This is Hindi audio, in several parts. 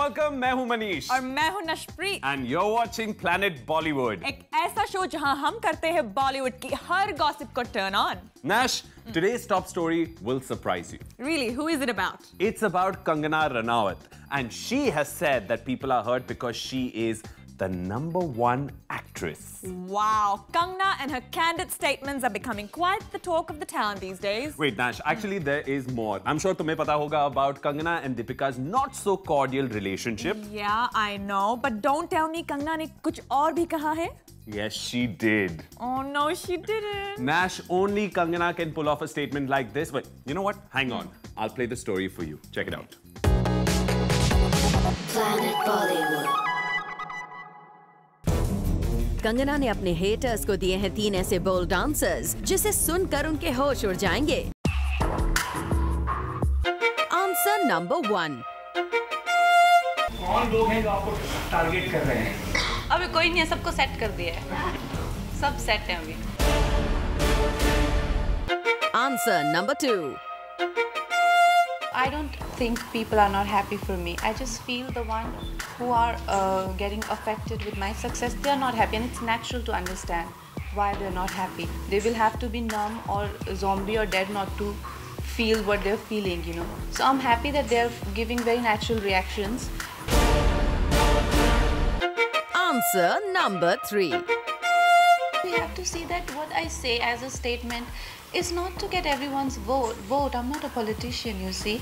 वेलकम। मैं हूं मनीष और मैं हूं नशप्रीत and you're watching Planet Bollywood. एक ऐसा शो जहां हम करते हैं बॉलीवुड की हर गॉसिप को turn on. Nash, today's top story will surprise you. Really, who is it about? It's about Kangana Ranaut, and she has said that people are hurt because she is the #1 actress. Wow, Kangana and her candid statements are becoming quite the talk of the town these days. Wait, Nash, actually there is more. I'm sure तुम्हें पता होगा about Kangana and Deepika's not so cordial relationship. Yeah, I know, but don't tell me Kangana ने कुछ और भी कहा है? Yes, she did. Oh no, she didn't. Nash, only Kangana can pull off a statement like this. But you know what? Hang on. I'll play the story for you. Check it out. Planet Bollywood. Kangana ने अपने हेटर्स को दिए हैं 3 ऐसे बोल्ड आंसर्स जिसे सुनकर उनके होश उड़ जाएंगे। Answer number 1। कौन लोग हैं जो आपको टारगेट कर रहे हैं? अभी कोई नहीं है, सबको सेट कर दिया है, सब सेट है अभी। Answer number 2। I don't think people are not happy for me. I just feel the one who are getting affected with my success, they are not happy, and it's natural to understand why they're not happy. They will have to be numb or zombie or dead not to feel what they're feeling, you know. So I'm happy that they're giving very natural reactions. Answer number 3. We have to see that what I say as a statement is not to get everyone's vote. I'm not a politician, you see.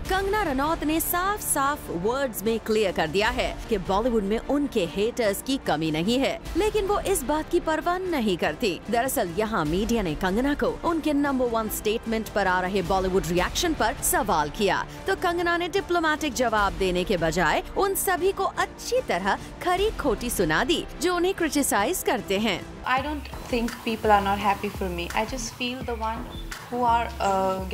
Kangana Ranaut ने साफ साफ वर्ड्स में क्लियर कर दिया है कि बॉलीवुड में उनके हेटर्स की कमी नहीं है, लेकिन वो इस बात की परवाह नहीं करती। दरअसल यहाँ मीडिया ने कंगना को उनके #1 स्टेटमेंट पर आ रहे बॉलीवुड रिएक्शन पर सवाल किया, तो कंगना ने डिप्लोमेटिक जवाब देने के बजाय उन सभी को अच्छी तरह खरी खोटी सुना दी जो उन्हें क्रिटिसाइज करते हैं। I don't think people are not happy for me. I just feel the one who are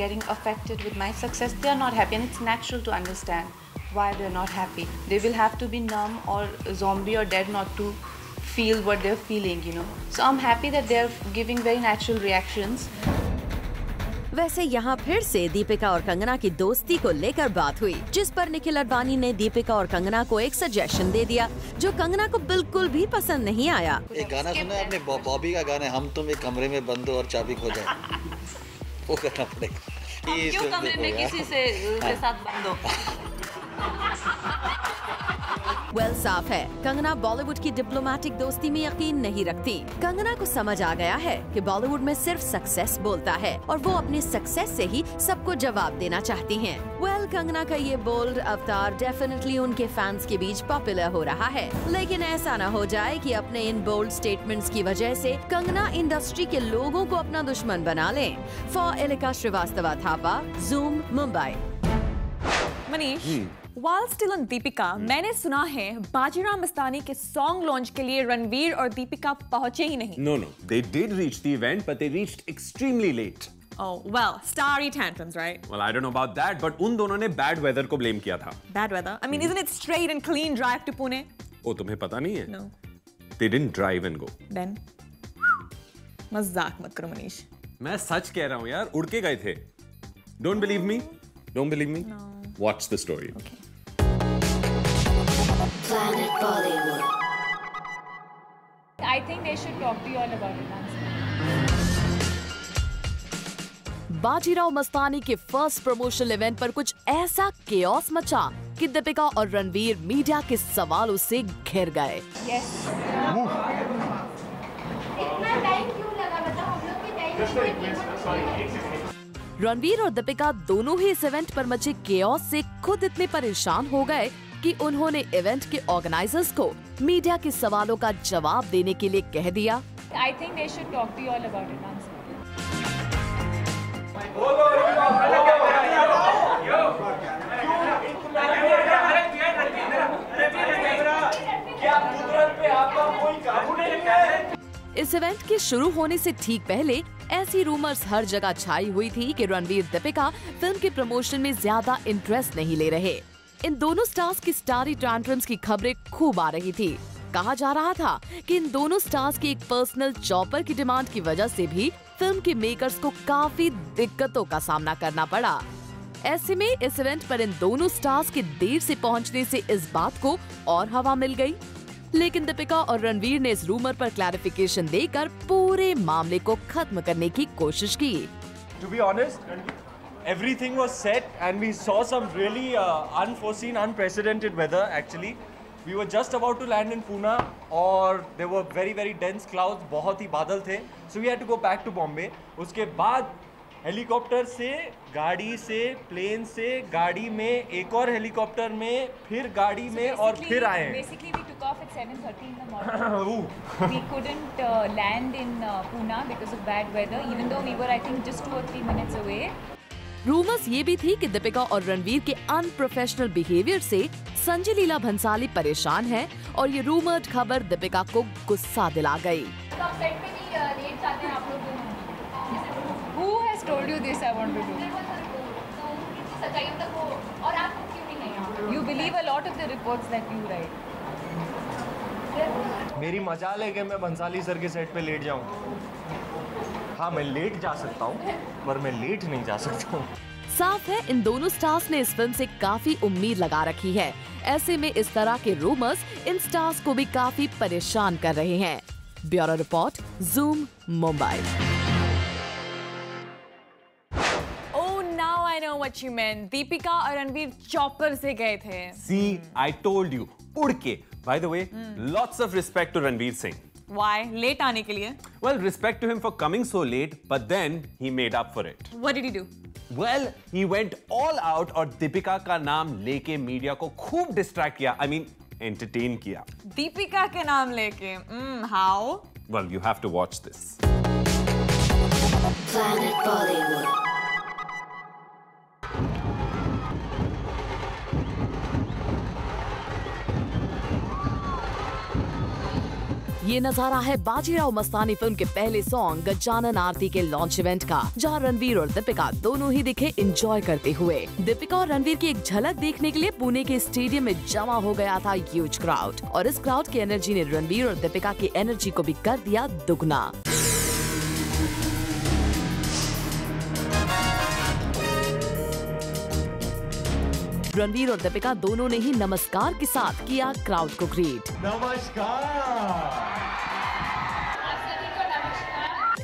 getting affected with my success, they are not happy, and it's natural to understand why they're not happy. They will have to be numb or zombie or dead not to feel what they're feeling, you know. So I'm happy that they're giving very natural reactions. वैसे यहाँ फिर से दीपिका और कंगना की दोस्ती को लेकर बात हुई, जिस पर निखिल अडवाणी ने दीपिका और कंगना को एक सजेशन दे दिया जो कंगना को बिल्कुल भी पसंद नहीं आया। एक गाना सुना है आपने, बॉबी का गाना, हम तुम एक कमरे में बंद हो और चाबी खो जाए, वो करना पड़ेगा। क्यों कमरे में किसी से के साथ बंद हो? साफ है कंगना बॉलीवुड की डिप्लोमेटिक दोस्ती में यकीन नहीं रखती। कंगना को समझ आ गया है कि बॉलीवुड में सिर्फ सक्सेस बोलता है और वो अपने सक्सेस से ही सबको जवाब देना चाहती हैं। कंगना का ये बोल्ड अवतार डेफिनेटली उनके फैंस के बीच पॉपुलर हो रहा है, लेकिन ऐसा न हो जाए कि अपने इन बोल्ड स्टेटमेंट्स की वजह से कंगना इंडस्ट्री के लोगों को अपना दुश्मन बना ले। For Elika Srivastava Thapa, zoom, Mumbai. Manish, While still on Deepika, मैंने सुना है बाजीराव मस्तानी के सॉन्ग लॉन्च के लिए रणवीर और दीपिका पहुंचे ही नहीं। No, they did reach the event, but they reached extremely late. Oh well, starry tantrums, right? Well, I don't know about that, but उन दोनों ने bad weather को blame किया था। Bad weather? I mean, isn't it straight and clean drive to Pune? ओ, तुम्हें पता नहीं है? No. They didn't drive and go. Then? मजाक मत करो मनीष। मैं सच कह रहा हूँ यार, उड़ के गए थे। Don't believe me? Don't believe me? No. Watch the story. Okay. Planet Bollywood. I think they should talk to you all about it. Bajirao Mastani के फर्स्ट प्रमोशनल इवेंट पर कुछ ऐसा केओस मचा कि दीपिका और रणवीर मीडिया के सवालों से घिर गए। Yes. इतना टाइम क्यों लगा बताओ, हम लोग के टाइम। रणवीर और दीपिका दोनों ही इस इवेंट पर मचे केओस से खुद इतने परेशान हो गए कि उन्होंने इवेंट के ऑर्गेनाइजर्स को मीडिया के सवालों का जवाब देने के लिए कह दिया। I think they should talk to you all about it. इस इवेंट के शुरू होने से ठीक पहले ऐसी रूमर्स हर जगह छाई हुई थी कि रणवीर दीपिका फिल्म के प्रमोशन में ज्यादा इंटरेस्ट नहीं ले रहे। इन दोनों स्टार्स की स्टारी ट्रांट्रम्स की खबरें खूब आ रही थी। कहा जा रहा था कि इन दोनों स्टार्स की एक पर्सनल चॉपर की डिमांड की वजह से भी फिल्म के मेकर्स को काफी दिक्कतों का सामना करना पड़ा। ऐसे में इस इवेंट पर इन दोनों स्टार्स के देर से पहुंचने से इस बात को और हवा मिल गई। लेकिन दीपिका और रणवीर ने इस रूमर पर क्लैरिफिकेशन देकर पूरे मामले को खत्म करने की कोशिश की। To be honest, everything was set and we saw some really unforeseen, unprecedented weather actually. We were just about to land in Pune और there were very dense clouds, बहुत ही बादल थे. So we had to go back to Bombay. उसके बाद हेलीकॉप्टर से, गाड़ी से, प्लेन से, गाड़ी में, एक और हेलीकॉप्टर में, फिर गाड़ी में और फिर आए. Basically we took off at 7:30 in the morning. We couldn't land in Pune because of bad weather, even though we were I think just 2 or 3 minutes away. Rumours ये भी थी कि दीपिका और रणवीर के अनप्रोफेशनल बिहेवियर से संजय लीला भंसाली परेशान है और ये रूमर्ड खबर दीपिका को गुस्सा दिला गई। तो आप सेट पे भी लेट जाते हैं आप लोग दोनों? Who has told you this? I want to do. सच्चाई तक वो और आप क्यों नहीं हैं? You believe a lot of the reports that you write. मेरी मजाल है कि मैं भंसाली सर के सेट पे लेट जाऊं। हाँ, मैं लेट जा सकता हूँ, पर मैं लेट नहीं जा सकता हूँ। साफ है इन दोनों स्टार्स ने इस फिल्म से काफी उम्मीद लगा रखी है। ऐसे में इस तरह के रूमर्स इन स्टार्स को भी काफी परेशान कर रहे हैं। Bureau report, zoom, Mumbai. I know what you meant. Deepika और रणवीर चॉपर से गए थे। See, I told you. उड़ के. By the way, lots of respect to Ranveer Singh. Why? Late आने के लिए? Well, respect to him for coming so late, but then he made up for it. What did he do? Well, he went all out और दीपिका का नाम लेके मीडिया को खूब डिस्ट्रैक्ट किया. I mean, entertain किया. दीपिका के नाम लेके? How? Well, you have to watch this. Planet Bollywood. ये नजारा है बाजीराव मस्तानी फिल्म के पहले सॉन्ग गजानन आरती के लॉन्च इवेंट का, जहां रणवीर और दीपिका दोनों ही दिखे एंजॉय करते हुए। दीपिका और रणवीर की एक झलक देखने के लिए पुणे के स्टेडियम में जमा हो गया था ह्यूज क्राउड, और इस क्राउड की एनर्जी ने रणवीर और दीपिका की एनर्जी को भी कर दिया दुगना। रणवीर और दीपिका दोनों ने ही नमस्कार के साथ किया क्राउड को ग्रीट। नमस्कार।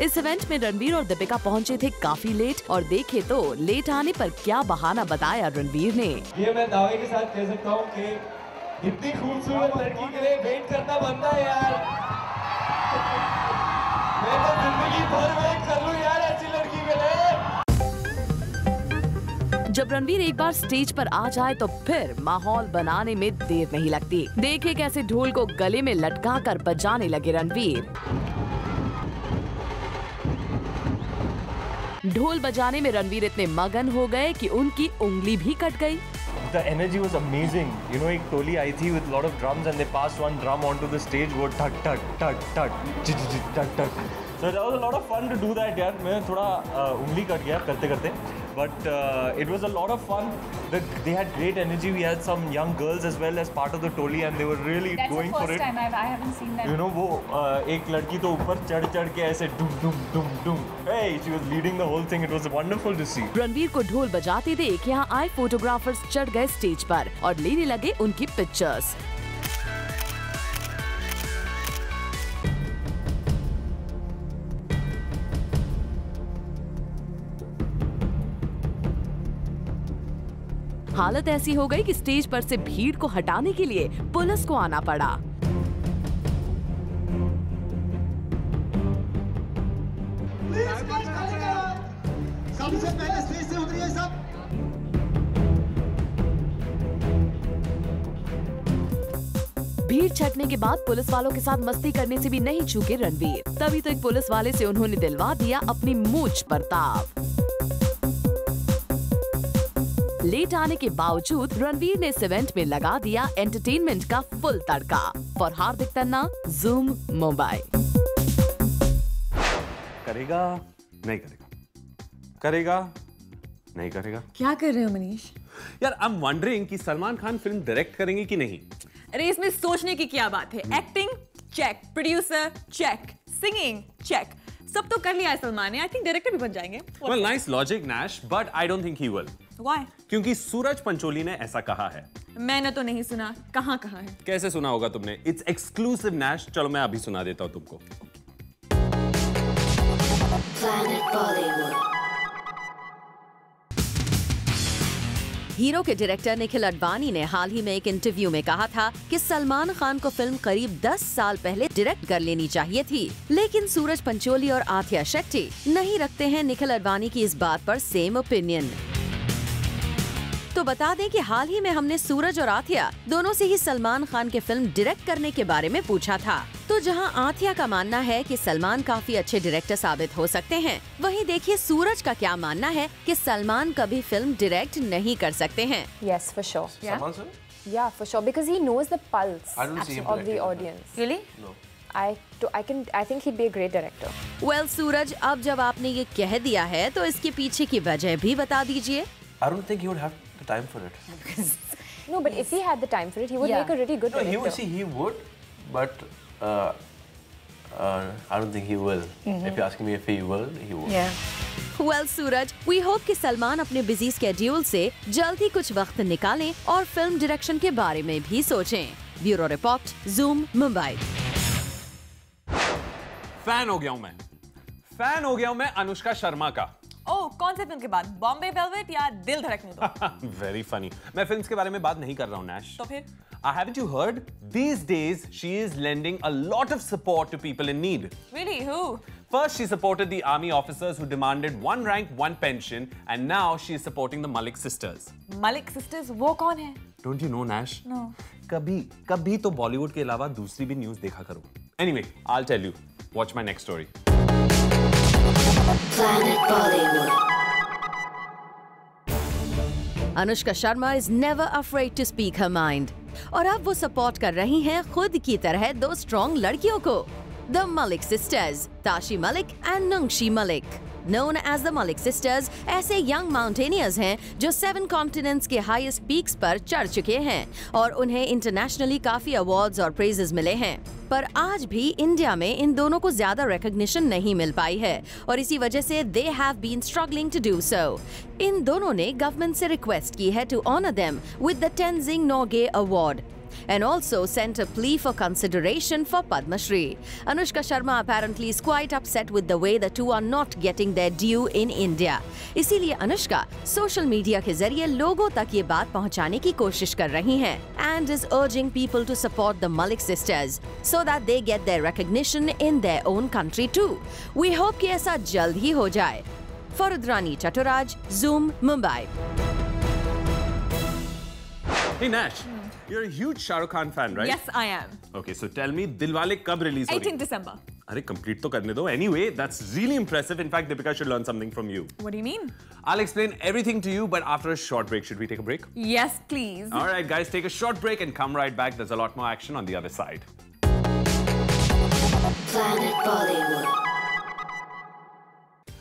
इस इवेंट में रणवीर और दीपिका पहुंचे थे काफी लेट, और देखे तो लेट आने पर क्या बहाना बताया रणवीर ने। ये मैं दावे के साथ कह सकता हूँ कि इतनी खूबसूरत लड़की के लिए वेट करना बनता है यार। मैं तो जिंदगी भर वेट कर लूँ यार ऐसी लड़की के लिए। जब रणवीर एक बार स्टेज पर आ जाए तो फिर माहौल बनाने में देर नहीं लगती। देखे कैसे ढोल को गले में लटका कर बजाने लगे रणवीर। ढोल बजाने में रणवीर इतने मगन हो गए कि उनकी उंगली भी कट गई। The energy was amazing. You know, एक टोली आई थी with lot of drums and they passed one drum onto the stage. वो ठक ठक ठक ठक ठक ठक. So that was a lot of fun to do that यार. मैं थोड़ा उंगली कट गया करते करते. But it was a lot of fun. They had great energy. We had some young girls as well as part of the toli, and they were really going for it. That's the first time I haven't seen that. You know, वो एक लड़की तो ऊपर चढ़ के ऐसे डुम डुम डुम डुम. Hey, she was leading the whole thing. It was wonderful to see. Ranveer को ढोल बजाते देख यहाँ आए फोटोग्राफर्स चढ़ गए स्टेज पर और लेने लगे उनकी पिक्चर्स। हालत ऐसी हो गई कि स्टेज पर से भीड़ को हटाने के लिए पुलिस को आना पड़ा। सबसे पहले स्टेज से उतरिए सब। भीड़ छटने के बाद पुलिस वालों के साथ मस्ती करने से भी नहीं चूके रणवीर। तभी तो एक पुलिस वाले से उन्होंने दिलवा दिया अपनी मूंछ पर ताव। लेट आने के बावजूद रणवीर ने इस इवेंट में लगा दिया एंटरटेनमेंट का full tadka. For Hardik Tanna, zoom, Mumbai. करेगा नहीं करेगा, करेगा नहीं करेगा। क्या कर रहे हो मनीष? यार आई एम वंडरिंग कि सलमान खान फिल्म डायरेक्ट करेंगे कि नहीं। अरे इसमें सोचने की क्या बात है। Acting check, producer check, singing check, सब तो कर लिया है सलमान ने। आई थिंक डायरेक्टर भी बन जाएंगे। Well, nice logic, Nash, but I don't think he will. Why? क्योंकि सूरज पंचोली ने ऐसा कहा है। मैंने तो नहीं सुना, कहाँ कहा है? कैसे सुना होगा तुमने? It's exclusive Nash. चलो मैं अभी सुना देता हूँ तुमको। Planet Bollywood. हीरो के डायरेक्टर निखिल अडवाणी ने हाल ही में एक इंटरव्यू में कहा था कि सलमान खान को फिल्म करीब 10 साल पहले डायरेक्ट कर लेनी चाहिए थी, लेकिन सूरज पंचोली और आथिया शेट्टी नहीं रखते हैं निखिल अडवाणी की इस बात पर सेम ओपिनियन। तो बता दें कि हाल ही में हमने सूरज और आथिया दोनों से ही सलमान खान के फिल्म डायरेक्ट करने के बारे में पूछा था। तो जहां आथिया का मानना है कि सलमान काफी अच्छे डायरेक्टर साबित हो सकते हैं, वहीं देखिए सूरज का क्या मानना है कि सलमान कभी फिल्म डायरेक्ट नहीं कर सकते हैं। Yes, for sure. Yeah, for sure, because he knows the pulse of the audience. Really? No. I think he'd be a great director. Well, सूरज, अब जब आपने ये कह दिया है तो इसके पीछे की वजह भी बता दीजिए। I don't think he would have the time for it. No, but if he had the time for it, he would make a really good director. He would, but I don't think he will. If you're asking me if he will, he will. Yeah. Well, Suraj, we hope कि सलमान अपने बिजी स्केड्यूल से जल्द ही कुछ वक्त निकालें और फिल्म डायरेक्शन के बारे में भी सोचें। Bureau report, Zoom, Mumbai. Fan हो गया हूँ मैं अनुष्का शर्मा का। ओह, कौन से फिल्म के बाद? बॉम्बे वेलवेट या दिल धड़कने दो? Very funny. मैं फिल्म्स के बारे में बात नहीं कर रहा हूँ नैश। तो फिर? Haven't you heard? These days she is lending a lot of support to people in need. Really? Who? First, she supported the army officers who demanded one rank, one pension, and now she is supporting the Malik sisters. Malik sisters? वो कौन है? Don't you know, Nash? No. कभी तो बॉलीवुड के अलावा दूसरी भी न्यूज़ देखा करो। Anyway, I'll tell you. Watch my next story. Planet Bollywood. Anushka Sharma is never afraid to speak her mind. और अब वो सपोर्ट कर रही हैं खुद की तरह दो स्ट्रॉन्ग लड़कियों को, the Malik sisters, Tashi Malik and Nungshi Malik. Known as the Malik sisters, ऐसे यंग माउंटेनियर्स हैं जो 7 कॉन्टिनेंट्स के हाईएस्ट पीक्स पर चढ़ चुके हैं और उन्हें इंटरनेशनली काफी अवार्ड्स और प्रेजेस मिले हैं। पर आज भी इंडिया में इन दोनों को ज्यादा रिकॉग्निशन नहीं मिल पाई है और इसी वजह से they have been struggling to do so. इन दोनों ने गवर्नमेंट से रिक्वेस्ट की है to honor them with the Tenzing Norgay Award. And also sent a plea for consideration for Padma Shri. Anushka Sharma apparently is quite upset with the way the two are not getting their due in India. इसीलिए अनुष्का सोशल मीडिया के जरिए लोगों तक ये बात पहुंचाने की कोशिश कर रही हैं and is urging people to support the Malik sisters so that they get their recognition in their own country too. We hope कि ऐसा जल्द ही हो जाए. फरुद्रानी चटुराज, Zoom, Mumbai. Hey Nash. You're a huge Shah Rukh Khan fan, right? Yes, I am. Okay, so tell me, Dilwale कब release होगी? 18 December. अरे complete तो करने दो. Anyway, that's really impressive. In fact, Deepika should learn something from you. What do you mean? I'll explain everything to you, but after a short break. Should we take a break? Yes, please. All right, guys, take a short break and come right back. There's a lot more action on the other side. Planet Bollywood.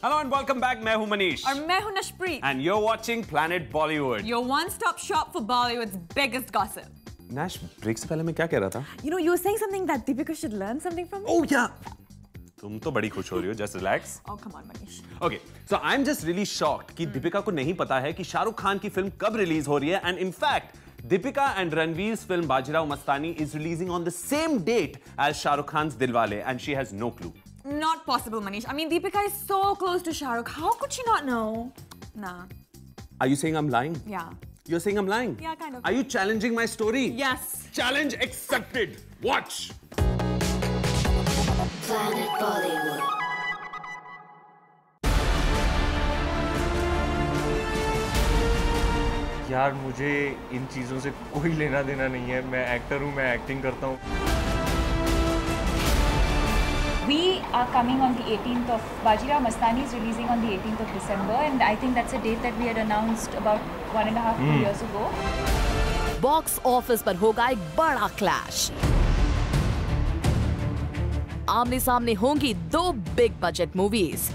Hello and welcome back. मैं हूँ मनीष. और मैं हूँ नशप्रीत. And you're watching Planet Bollywood. Your one-stop shop for Bollywood's biggest gossip. Nash, break से पहले मैं क्या कह रहा था? You know, you were saying something that Deepika should learn something from me. Oh yeah. तुम तो बड़ी खुश हो रही हो. Just relax. Oh come on, Manish. Okay, so I'm just really shocked कि दीपिका को नहीं पता है कि शाहरुख खान की फिल्म कब रिलीज हो रही है. And in fact, Deepika and Ranveer's film Bajirao Mastani is releasing on the same date as Shah Rukh Khan's Dilwale, and she has no clue. Not possible, Manish. I mean, Deepika is so close to Shah Rukh. How could she not know? Nah. Are you saying I'm lying? Yeah. You're saying I'm lying? Yeah, kind of. Are you challenging my story? Yes. Challenge accepted. Watch. Planet Bollywood. यार मुझे इन चीज़ों से कोई लेना देना नहीं है. मैं एक्टर हूँ, मैं एक्टिंग करता हूँ. We are coming on the 18th of Bajirao Mastani is releasing on the 18th of December, and I think that's a date that we had announced about 1.5-2 years ago. Box office पर होगा एक बड़ा क्लैश. आमने सामने होंगी 2 big budget movies.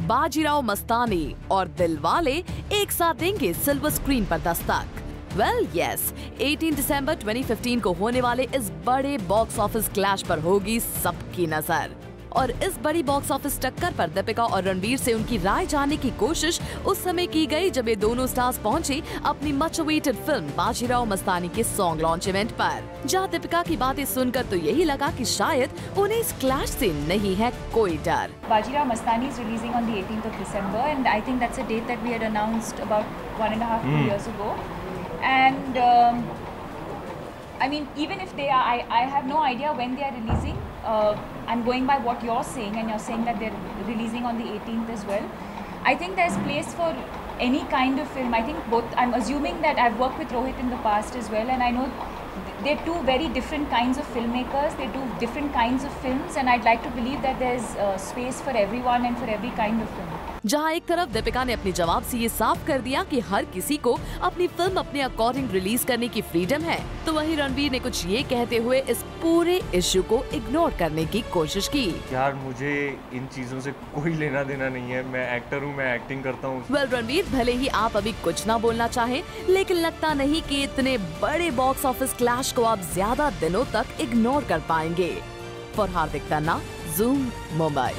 Bajirao Mastani और दिलवाले एक साथ देंगे सिल्वर स्क्रीन पर दस्तक. Well, yes, 18 दिसंबर 2015 को होने वाले इस बड़े बॉक्स ऑफिस क्लैश पर होगी सबकी नजर. और इस बड़ी बॉक्स ऑफिस टक्कर पर दीपिका और रणवीर से उनकी राय जानने की कोशिश उस समय की गई जब ये दोनों स्टार्स पहुंचे अपनी much awaited film Bajirao Mastani के सॉन्ग लॉन्च इवेंट पर, जहां दीपिका की बातें सुनकर तो यही लगा कि शायद उन्हें इस क्लैश से नहीं है कोई डर। Bajirao Mastani is releasing on the 18th of December, and I think that's a date that we had announced about 1.5-2 years ago. And I mean, even if they are, I have no idea when they are releasing. I'm going by what you're saying, and you're saying that they're releasing on the 18th as well. I think there's place for any kind of film. I think both, I'm assuming that I've worked with Rohit in the past as well, and I know they're two very different kinds of filmmakers. They do different kinds of films, and I'd like to believe that there's space for everyone and for every kind of film. जहां एक तरफ दीपिका ने अपने जवाब से ये साफ कर दिया कि हर किसी को अपनी फिल्म अपने अकॉर्डिंग रिलीज करने की फ्रीडम है, तो वहीं रणवीर ने कुछ ये कहते हुए इस पूरे इश्यू को इग्नोर करने की कोशिश की। यार मुझे इन चीजों से कोई लेना देना नहीं है, मैं एक्टर हूँ, मैं एक्टिंग करता हूँ। वेल रणवीर, भले ही आप अभी कुछ ना बोलना चाहें, लेकिन लगता नहीं कि इतने बड़े बॉक्स ऑफिस क्लैश को आप ज्यादा दिनों तक इग्नोर कर पाएंगे। For Hardik Tanna, zoom, Mumbai.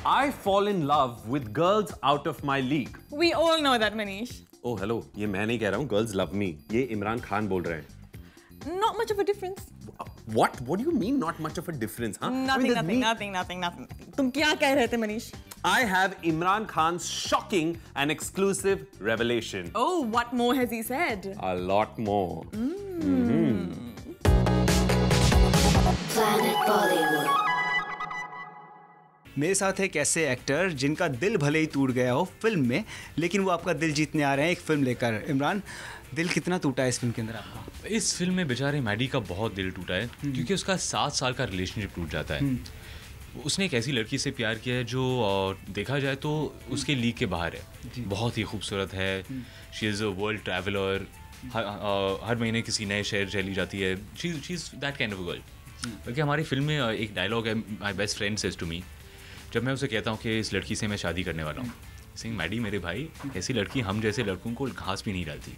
I fall in love with girls out of my league. We all know that, Manish. Oh, hello. ये मैं नहीं कह रहा हूँ. Girls love me. ये इमरान खान बोल रहे हैं. Not much of a difference. What? What do you mean not much of a difference? Huh? Nothing. तुम क्या कह रहे थे, Manish? I have Imran Khan's shocking and exclusive revelation. Oh, what more has he said? A lot more. Planet Bollywood. मेरे साथ एक ऐसे एक्टर जिनका दिल भले ही टूट गया हो फिल्म में, लेकिन वो आपका दिल जीतने आ रहे हैं एक फिल्म लेकर। इमरान, दिल कितना टूटा है इस फिल्म के अंदर आपका? इस फिल्म में बेचारे मैडी का बहुत दिल टूटा है, क्योंकि उसका 7 साल का रिलेशनशिप टूट जाता है। उसने एक ऐसी लड़की से प्यार किया है जो देखा जाए तो उसके लीग के बाहर है, बहुत ही खूबसूरत है, she is a world traveller, हर महीने किसी नए शहर चली जाती है, she is that kind of girl. क्योंकि हमारी फिल्म में एक डायलॉग है, my best friend says to me, जब मैं उसे कहता हूँ कि इस लड़की से मैं शादी करने वाला हूँ, सिंह मैडी मेरे भाई, ऐसी लड़की हम जैसे लड़कों को घास भी नहीं डालती,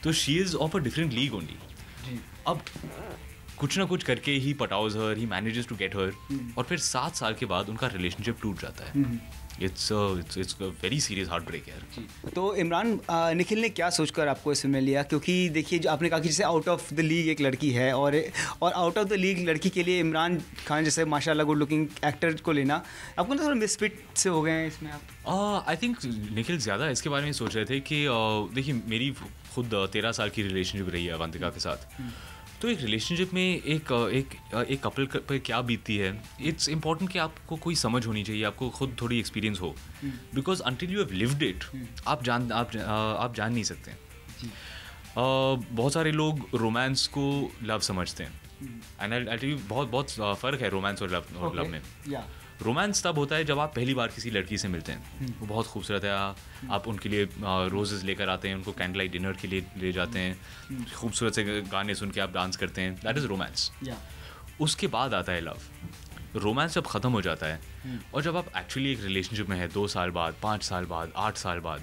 तो she is of a different league only. अब कुछ ना कुछ करके ही पटाउज her, he manages to get her, और फिर 7 साल के बाद उनका रिलेशनशिप टूट जाता है। It's very serious heartbreak यार। तो इमरान, निखिल ने क्या सोचकर आपको इस फिल्म लिया? क्योंकि देखिए, जो आपने कहा कि जैसे आउट ऑफ द लीग एक लड़की है, और आउट ऑफ द लीग लड़की के लिए इमरान खान जैसे माशाल्लाह गुड लुकिंग एक्टर को लेना, आपको ना थोड़ा मिसफिट से हो गए हैं इसमें आप? आई थिंक निखिल ज़्यादा इसके बारे में सोच रहे थे कि देखिए, मेरी खुद 13 साल की रिलेशनशिप रही है अवंतिका के साथ, तो एक रिलेशनशिप में एक कपल पर क्या बीतती है, इट्स इम्पॉर्टेंट कि आपको कोई समझ होनी चाहिए, आपको खुद थोड़ी एक्सपीरियंस हो, because until you have lived it आप जान नहीं सकते। बहुत सारे लोग रोमांस को लव समझते हैं, एंड आई टेल यू बहुत फ़र्क है रोमांस और लव में। रोमांस तब होता है जब आप पहली बार किसी लड़की से मिलते हैं, वो बहुत खूबसूरत है, आप उनके लिए रोजेज़ लेकर आते हैं, उनको कैंडल लाइट डिनर के लिए ले जाते हैं, खूबसूरत से गाने सुन के आप डांस करते हैं, दैट इज़ रोमांस। उसके बाद आता है लव। रोमांस जब ख़त्म हो जाता है और जब आप एक्चुअली एक रिलेशनशिप में है 2 साल बाद, 5 साल बाद, 8 साल बाद,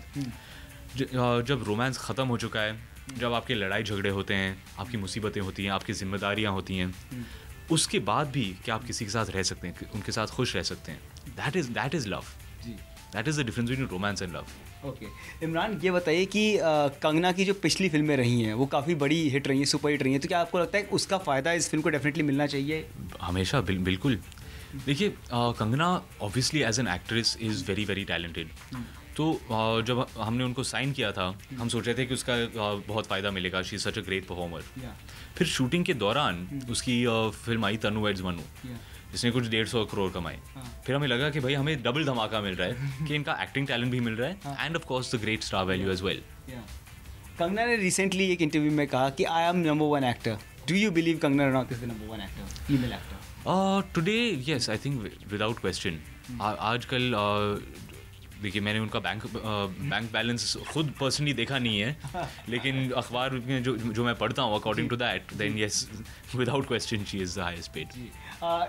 जब रोमांस ख़त्म हो चुका है, जब आपके लड़ाई झगड़े होते हैं, आपकी मुसीबतें होती हैं, आपकी जिम्मेदारियाँ होती हैं, उसके बाद भी क्या आप किसी के साथ रह सकते हैं, उनके साथ खुश रह सकते हैं, that is love. That is the difference between romance and love. Okay Imran, ये बताइए कि कंगना की जो पिछली फिल्में रही हैं वो काफ़ी बड़ी हिट रही हैं, सुपर हिट रही हैं, तो क्या आपको लगता है कि उसका फ़ायदा इस फिल्म को डेफिनेटली मिलना चाहिए? हमेशा, बिल्कुल। देखिए, Kangana obviously as an actress is very very talented, तो जब हमने उनको साइन किया था, हम सोच रहे थे कि उसका बहुत फ़ायदा मिलेगा, she is such a great performer. फिर शूटिंग के दौरान उसकी फिल्म आई तनु वेड्स मनु, जिसने कुछ 150 करोड़ कमाए। फिर हमें लगा कि भाई हमें डबल धमाका मिल रहा है कि इनका एक्टिंग टैलेंट भी मिल रहा है, and of course the great star value as well. Kangana ने रिसेंटली एक इंटरव्यू में कहा कि I am number 1 actor. Do you believe Kangana Ranaut is the number 1 actor, female actor? Today yes, I think without question. आजकल देखिए मैंने उनका बैंक बैलेंस खुद पर्सनली देखा नहीं है, लेकिन अखबार में जो मैं पढ़ता हूँ according to that, then yes without question she is the highest paid.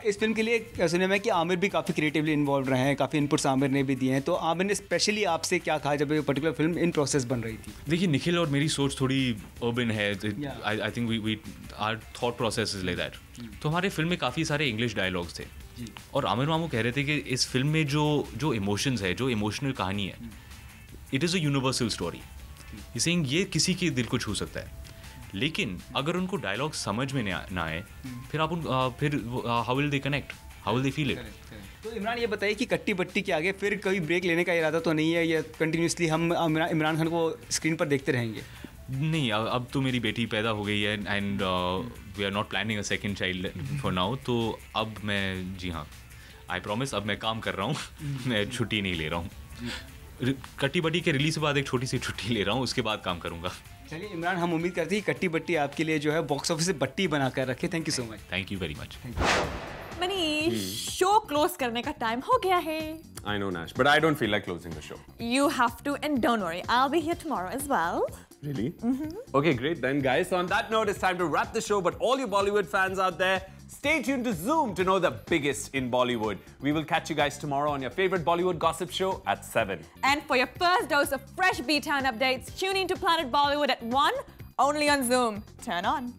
इस फिल्म के लिए सुना मैं कि आमिर भी काफ़ी क्रिएटिवली इन्वॉल्व रहे हैं, काफ़ी इनपुट्स आमिर ने भी दिए हैं, तो आमिर ने स्पेशली आपसे क्या कहा जब ये पर्टिकुलर फिल्म इन प्रोसेस बन रही थी? देखिए निखिल और मेरी सोच थोड़ी अर्बन है, I think we our thought process is like that. तो हमारे फिल्म में काफ़ी सारे इंग्लिश डायलॉग्स थे और आमिर मामू कह रहे थे कि इस फिल्म में जो इमोशंस है, जो इमोशनल कहानी है, it is a universal story. ये किसी के दिल को छू सकता है, लेकिन अगर उनको डायलॉग समझ में ना आए फिर how will they connect, how will they feel it. तो इमरान ये बताइए कि कट्टी बट्टी के आगे फिर कोई ब्रेक लेने का इरादा तो नहीं है, या कंटिन्यूसली हम इमरान खान को स्क्रीन पर देखते रहेंगे? नहीं, अब तो मेरी बेटी पैदा हो गई है and we are not planning a second child for now. तो अब मैं, जी हाँ, आई प्रॉमिस, अब मैं काम कर रहा हूँ, मैं छुट्टी नहीं ले रहा हूँ। कट्टी बट्टी के रिलीज के बाद एक छोटी सी छुट्टी ले रहा हूँ, उसके बाद काम करूँगा। चलिए इमरान, हम उम्मीद करते हैं कट्टी बट्टी आपके लिए जो है बॉक्स ऑफिस से बट्टी बना कर रखे। Thank you so much. Thank you very much. Manish, show close करने का टाइम हो गया है। I know, Nash, but I don't feel like closing the show. You have to, and don't worry, I'll be here tomorrow as well. Really? Okay, great then, guys. So on that note, it's time to wrap the show. But all you Bollywood fans out there, stay tuned to Zoom to know the biggest in Bollywood. We will catch you guys tomorrow on your favorite Bollywood gossip show at 7. And for your first dose of fresh B-Town updates, tune in to Planet Bollywood at 1, only on Zoom. Turn on.